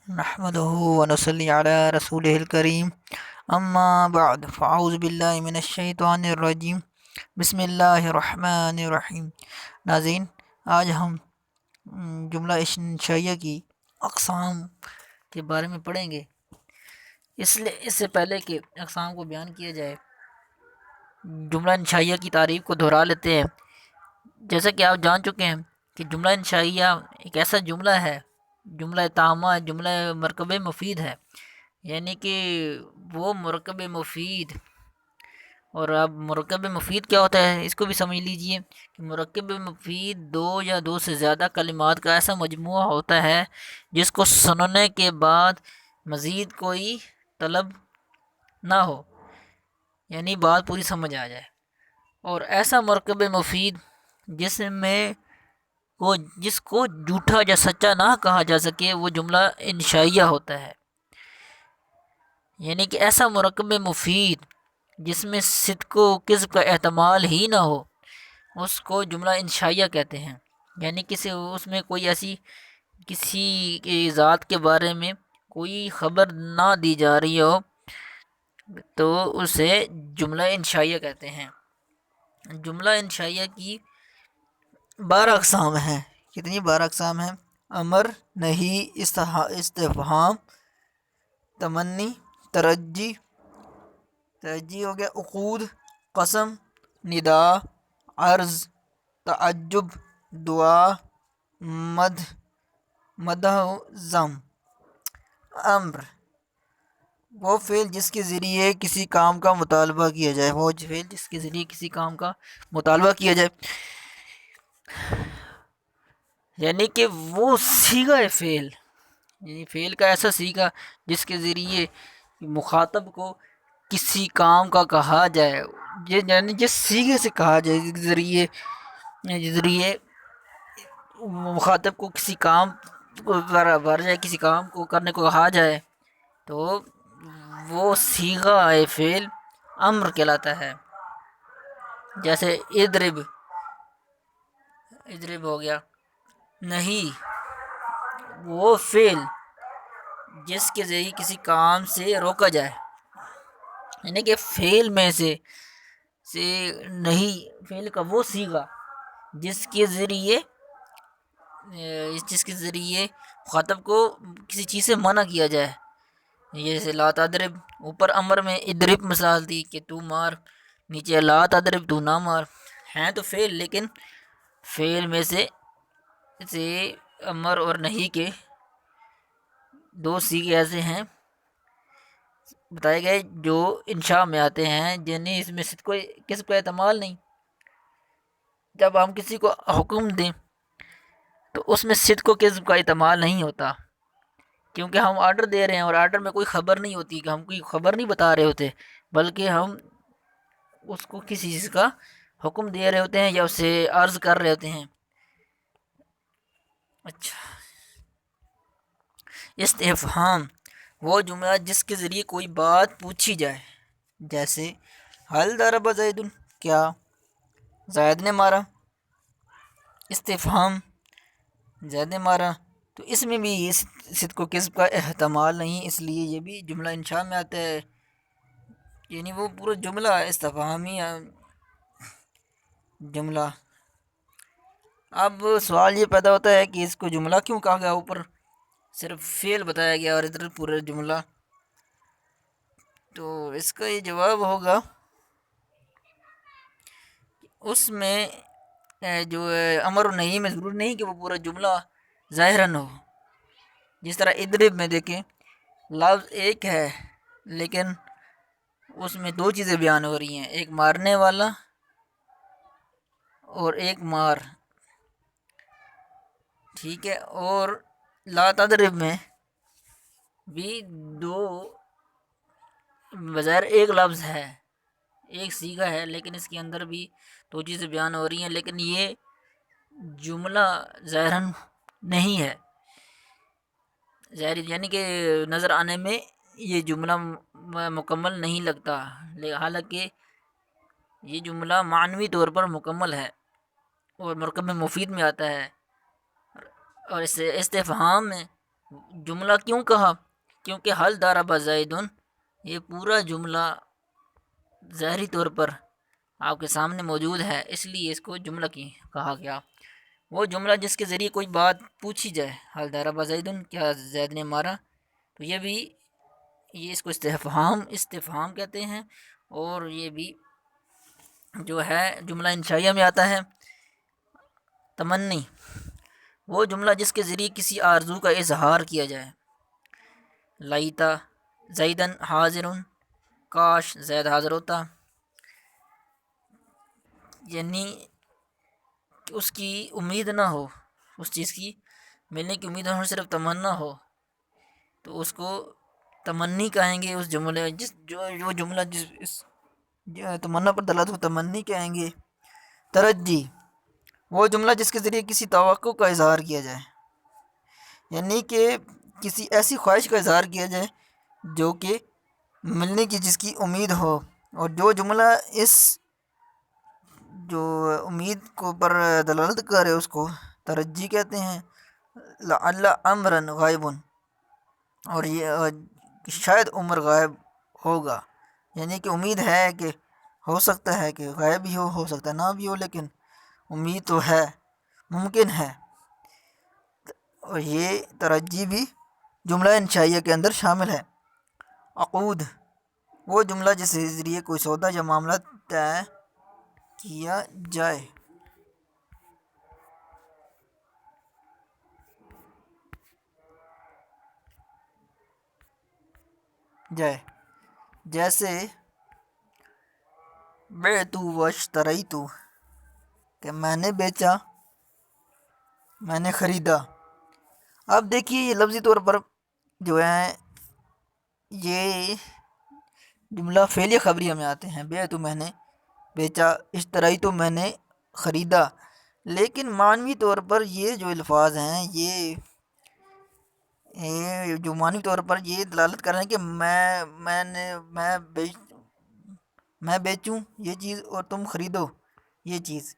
نحمده ونصلي على رسوله الكريم اما بعد فاعوذ باللہ من الشیطان الرجیم بسم اللہ الرحمن الرحیم۔ ناظرین، آج ہم جملہ انشائیہ کی اقسام کے بارے میں پڑھیں گے۔ اس سے پہلے کہ اقسام کو بیان کیا جائے، جملہ انشائیہ کی تعریف کو دہرا لیتے ہیں۔ جیسا کہ آپ جان چکے ہیں کہ جملہ انشائیہ ایک ایسا جملہ ہے، جملہ تامہ، جملہ مرکب مفید ہے، یعنی کہ وہ مرکب مفید۔ اور اب مرکب مفید کیا ہوتا ہے اس کو بھی سمجھ لیجئے کہ مرکب مفید دو یا دو سے زیادہ کلمات کا ایسا مجموعہ ہوتا ہے جس کو سننے کے بعد مزید کوئی طلب نہ ہو، یعنی بات پوری سمجھ آ جائے۔ اور ایسا مرکب مفید جس کو جھوٹا یا سچا نہ کہا جا سکے، وہ جملہ انشائیہ ہوتا ہے۔ یعنی کہ ایسا مرکب مفید جس میں صدق و کذب کا احتمال ہی نہ ہو، اس کو جملہ انشائیہ کہتے ہیں۔ یعنی اس میں کوئی ایسی کسی کی ذات کے بارے میں کوئی خبر نہ دی جا رہی ہو تو اسے جملہ انشائیہ کہتے ہیں۔ جملہ انشائیہ کی 12 اقسام ہیں۔ کتنی 12 اقسام ہیں؟ امر، نہی، استفہام، تمنی، ترجی ہو گیا، عقود، قسم، ندا، عرض، تعجب، دعا، مدح، ذم۔ امر وہ فعل جس کے ذریعے کسی کام کا مطالبہ کیا جائے، یعنی کہ وہ صیغہ ہے فعل، یعنی فعل کا ایسا صیغہ جس کے ذریعے مخاطب کو کسی کام کا کہا جائے، یعنی جس صیغے سے کہا جائے، جس ذریعے مخاطب کو کسی کام کسی کام کو کرنے کو کہا جائے، تو وہ صیغہ فعل امر کہلاتا ہے۔ جیسے اضرب ہو گیا۔ نہیں وہ فعل جس کے ذریعے کسی کام سے روکا جائے، یعنی کہ فعل میں سے نہیں، فعل کا وہ صیغہ جس کے ذریعے مخاطب کو کسی چیز سے منع کیا جائے۔ جیسے لا تضرب، اوپر امر میں اضرب مثال دی کہ تو مار، نیچے لا تضرب تو نہ مار، ہیں تو فعل لیکن فعل میں سے امر اور نہیں کے دو صیغے ایسے ہیں بتائے گئے جو انشاء میں آتے ہیں، جنہیں اس میں صدق کس کا احتمال نہیں۔ جب ہم کسی کو حکم دیں تو اس میں صدق و کذب کا احتمال نہیں ہوتا، کیونکہ ہم آرڈر دے رہے ہیں اور آرڈر میں کوئی خبر نہیں ہوتی، کہ ہم کوئی خبر نہیں بتا رہے ہوتے، بلکہ ہم اس کو کسی چیز کا حکم دے رہے ہوتے ہیں یا اسے عرض کر رہے ہوتے ہیں۔ اچھا، استفہام وہ جملہ جس کے ذریعے کوئی بات پوچھی جائے، جیسے حل ضرب زید، کیا زید نے مارا؟ استفہام زید نے مارا، تو اس میں بھی یہ صدق و کذب کا احتمال نہیں، اس لیے یہ بھی جملہ انشاء میں آتا ہے، یعنی وہ پورا جملہ استفہامی جملہ۔ اب سوال یہ پیدا ہوتا ہے کہ اس کو جملہ کیوں کہا گیا؟ اوپر صرف فعل بتایا گیا اور ادھر پورا جملہ، تو اس کا یہ جواب ہوگا اس میں جو امر و نہی میں ضرور نہیں کہ وہ پورا جملہ ظاہراً ہو۔ جس طرح اضرب میں دیکھیں، لفظ ایک ہے لیکن اس میں دو چیزیں بیان ہو رہی ہیں، ایک مارنے والا اور ایک مار، ٹھیک ہے۔ اور لا تضرب میں بھی دو، بظاہر ایک لفظ ہے، ایک صیغہ ہے، لیکن اس کے اندر بھی دو چیزیں بیان ہو رہی ہیں، لیکن یہ جملہ ظاہراً نہیں ہے، ظاہر یعنی کہ نظر آنے میں یہ جملہ مکمل نہیں لگتا، حالانکہ یہ جملہ معنوی طور پر مکمل ہے اور مرکب مفید میں آتا ہے۔ اور اس استفہام میں جملہ کیوں کہا؟ کیونکہ حل ضرب زیدن، یہ پورا جملہ ظاہری طور پر آپ کے سامنے موجود ہے، اس لیے اس کو جملہ کی کہا گیا۔ وہ جملہ جس کے ذریعے کوئی بات پوچھی جائے، حل ضرب زیدن، کیا زید نے مارا، تو یہ اس کو استفہام کہتے ہیں، اور یہ بھی جو ہے جملہ انشائیہ میں آتا ہے۔ تمنی، وہ جملہ جس کے ذریعے کسی آرزو کا اظہار کیا جائے، لیتا زیدن حاضر، کاش زید حاضر ہوتا، یعنی کہ اس کی امید نہ ہو، اس چیز کی ملنے کی امید نہ ہو، صرف تمنا ہو، تو اس کو تمنی کہیں گے۔ اس جملے جو جملہ تمنا پر دلالت ہو، تمنی کہیں گے۔ ترجی، وہ جملہ جس کے ذریعے کسی توقع کا اظہار کیا جائے، یعنی کہ کسی ایسی خواہش کا اظہار کیا جائے جو کہ ملنے کی جس کی امید ہو، اور جو جملہ اس جو امید کو پر دلالت کرے اس کو ترجی کہتے ہیں۔ لعل امرا غائب، اور یہ شاید عمر غائب ہوگا، یعنی کہ امید ہے کہ ہو سکتا ہے کہ غائب بھی ہو سکتا ہے نہ بھی ہو، لیکن امید تو ہے، ممکن ہے۔ اور یہ ترجی بھی جملہ انشائیہ کے اندر شامل ہے۔ عقود، وہ جملہ جس کے ذریعے کوئی سودا یا معاملہ طے کیا جائے، جیسے بعت واشتریت، کہ میں نے بیچا، میں نے خریدا۔ اب دیکھیے یہ لفظی طور پر جو ہے یہ جملہ فعلیہ خبریہ میں آتے ہیں۔ بعت میں نے بیچا، اشتریت میں نے خریدا، لیکن معنوی طور پر یہ جو الفاظ ہیں یہ جو معنوی طور پر یہ دلالت کر رہے ہیں کہ میں بیچوں یہ چیز اور تم خریدو یہ چیز،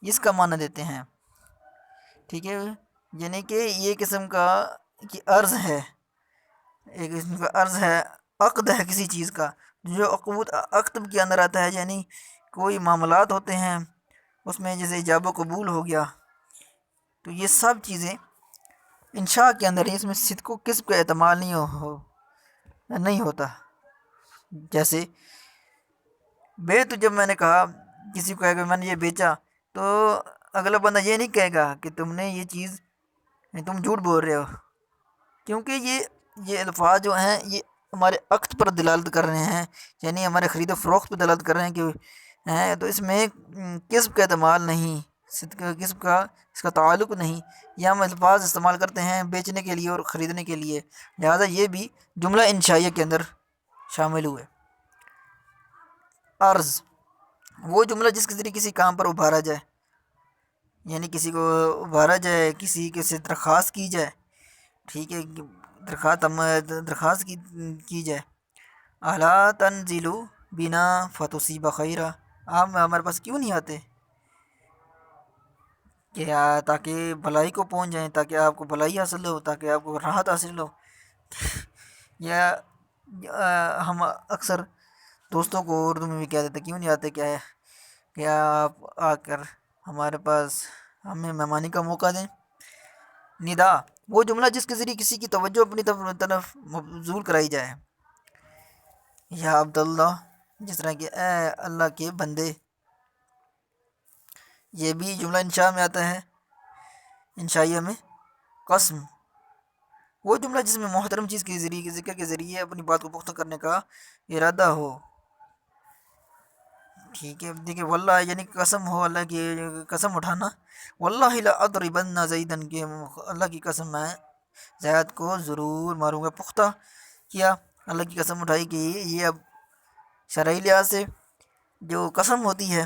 اس کا معنی دیتے ہیں، ٹھیک ہے۔ یعنی کہ یہ قسم کا کہ عرض ہے، ایک قسم کا عرض ہے، عقد ہے کسی چیز کا، جو عقد کے اندر آتا ہے، یعنی کوئی معاملات ہوتے ہیں اس میں جیسے ایجاب و قبول ہو گیا، تو یہ سب چیزیں انشاء کے اندر ہی، اس میں صدق و کذب کا احتمال نہیں ہوتا۔ جیسے تو جب میں نے کہا کسی کو کہا کہ میں نے یہ بیچا، تو اگلا بندہ یہ نہیں کہے گا کہ تم نے یہ چیز، تم جھوٹ بول رہے ہو، کیونکہ یہ الفاظ جو ہیں یہ ہمارے عقد پر دلالت کر رہے ہیں، یعنی ہمارے خرید و فروخت پر دلالت کر رہے ہیں کہ تو اس میں کذب کا احتمال نہیں، صدق کذب کا اس کا تعلق نہیں۔ یہ ہم الفاظ استعمال کرتے ہیں بیچنے کے لیے اور خریدنے کے لیے، لہذا یہ بھی جملہ انشائیہ کے اندر شامل ہوئے۔ عرض، وہ جملہ جس کے ذریعے کسی کام پر ابھارا جائے، یعنی کسی کو ابھارا جائے، کسی کے سے درخواست کی جائے، ٹھیک ہے، درخواست کی جائے۔ الا تنزلوا بنا فتصیب خیرا، آپ ہمارے پاس کیوں نہیں آتے کہ تاکہ بھلائی کو پہنچ جائیں، تاکہ آپ کو بھلائی حاصل ہو، تاکہ آپ کو راحت حاصل ہو۔ یا ہم اکثر دوستوں کو اردو میں بھی کہہ دیتے کیوں نہیں آتے، کیا ہے کہ آپ آ کر ہمارے پاس ہمیں مہمانی کا موقع دیں۔ ندا، وہ جملہ جس کے ذریعے کسی کی توجہ اپنی طرف مبذول کرائی جائے، یا عبداللہ، جس طرح کہ اے اللہ کے بندے، یہ بھی جملہ انشاء میں آتا ہے، انشائیہ میں۔ قسم، وہ جملہ جس میں محترم چیز کے ذریعے ذکر کے ذریعے اپنی بات کو پختہ کرنے کا ارادہ ہو، ٹھیک ہے۔ دیکھیے واللہ یعنی قسم ہو، اللہ کی قسم اٹھانا، واللہ لاضربن زیدا، کہ اللہ کی قسم میں زید کو ضرور ماروں گا، پختہ کیا، اللہ کی قسم اٹھائی کہ یہ اب شرعی لحاظ سے جو قسم ہوتی ہے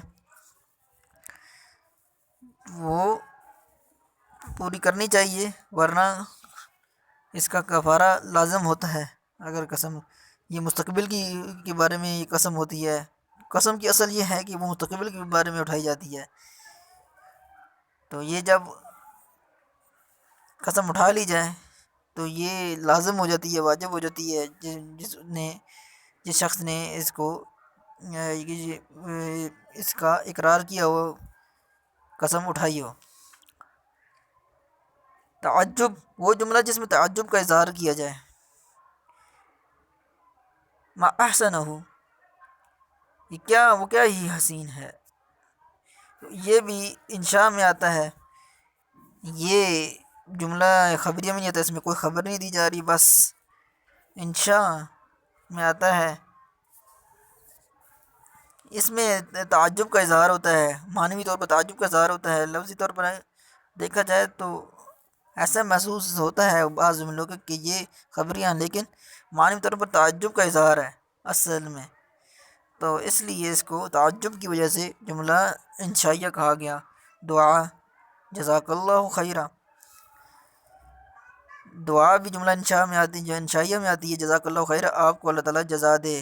وہ پوری کرنی چاہیے، ورنہ اس کا کفارہ لازم ہوتا ہے۔ اگر قسم یہ مستقبل کے بارے میں یہ قسم ہوتی ہے، قسم کی اصل یہ ہے کہ وہ مستقبل کے بارے میں اٹھائی جاتی ہے، تو یہ جب قسم اٹھا لی جائے تو یہ لازم ہو جاتی ہے، واجب ہو جاتی ہے جس شخص نے اس کو اس کا اقرار کیا ہو، قسم اٹھائی ہو۔ تعجب، وہ جملہ جس میں تعجب کا اظہار کیا جائے۔ ما احسنہ، وہ کیا ہی حسین ہے، یہ بھی انشاء میں آتا ہے۔ یہ جملہ خبریہ میں نہیں آتا، اس میں کوئی خبر نہیں دی جا رہی، بس انشاء میں آتا ہے۔ اس میں تعجب کا اظہار ہوتا ہے، معنوی طور پر تعجب کا اظہار ہوتا ہے۔ لفظی طور پر دیکھا جائے تو ایسا محسوس ہوتا ہے بعض جملوں کا کہ یہ خبریاں، لیکن معنوی طور پر تعجب کا اظہار ہے اصل میں، تو اس لیے اس کو تعجب کی وجہ سے جملہ انشائیہ کہا گیا۔ دعا، جزاک اللہ خیرہ، دعا بھی جملہ انشاء میں آتی ہے، جو انشائیہ میں آتی ہے، جزاک اللہ خیرہ، آپ کو اللہ تعالیٰ جزا دے۔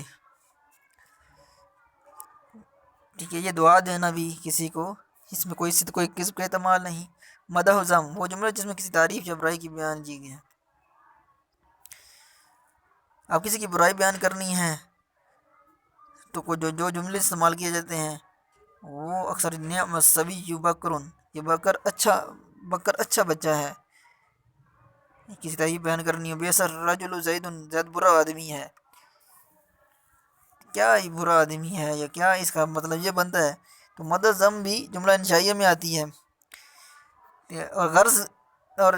ٹھیک ہے، یہ دعا دینا بھی کسی کو، اس میں کوئی کسب کا احتمال نہیں۔ مدح و ذم، وہ جملہ جس میں کسی تعریف یا برائی کی بیان کی گئی ہے۔ اب کسی کی برائی بیان کرنی ہے تو جو جملے استعمال کیے جاتے ہیں وہ اکثر نعم الصبی بکرن، یہ بکر اچھا بچہ ہے، کسی تعریف بیان کرنی ہے۔ بیسر الرجل زید، زید برا آدمی ہے، کیا ہی برا آدمی ہے، یا کیا اس کا مطلب یہ بنتا ہے۔ تو مدح ذم بھی جملہ انشائیہ میں آتی ہے، اور غرض اور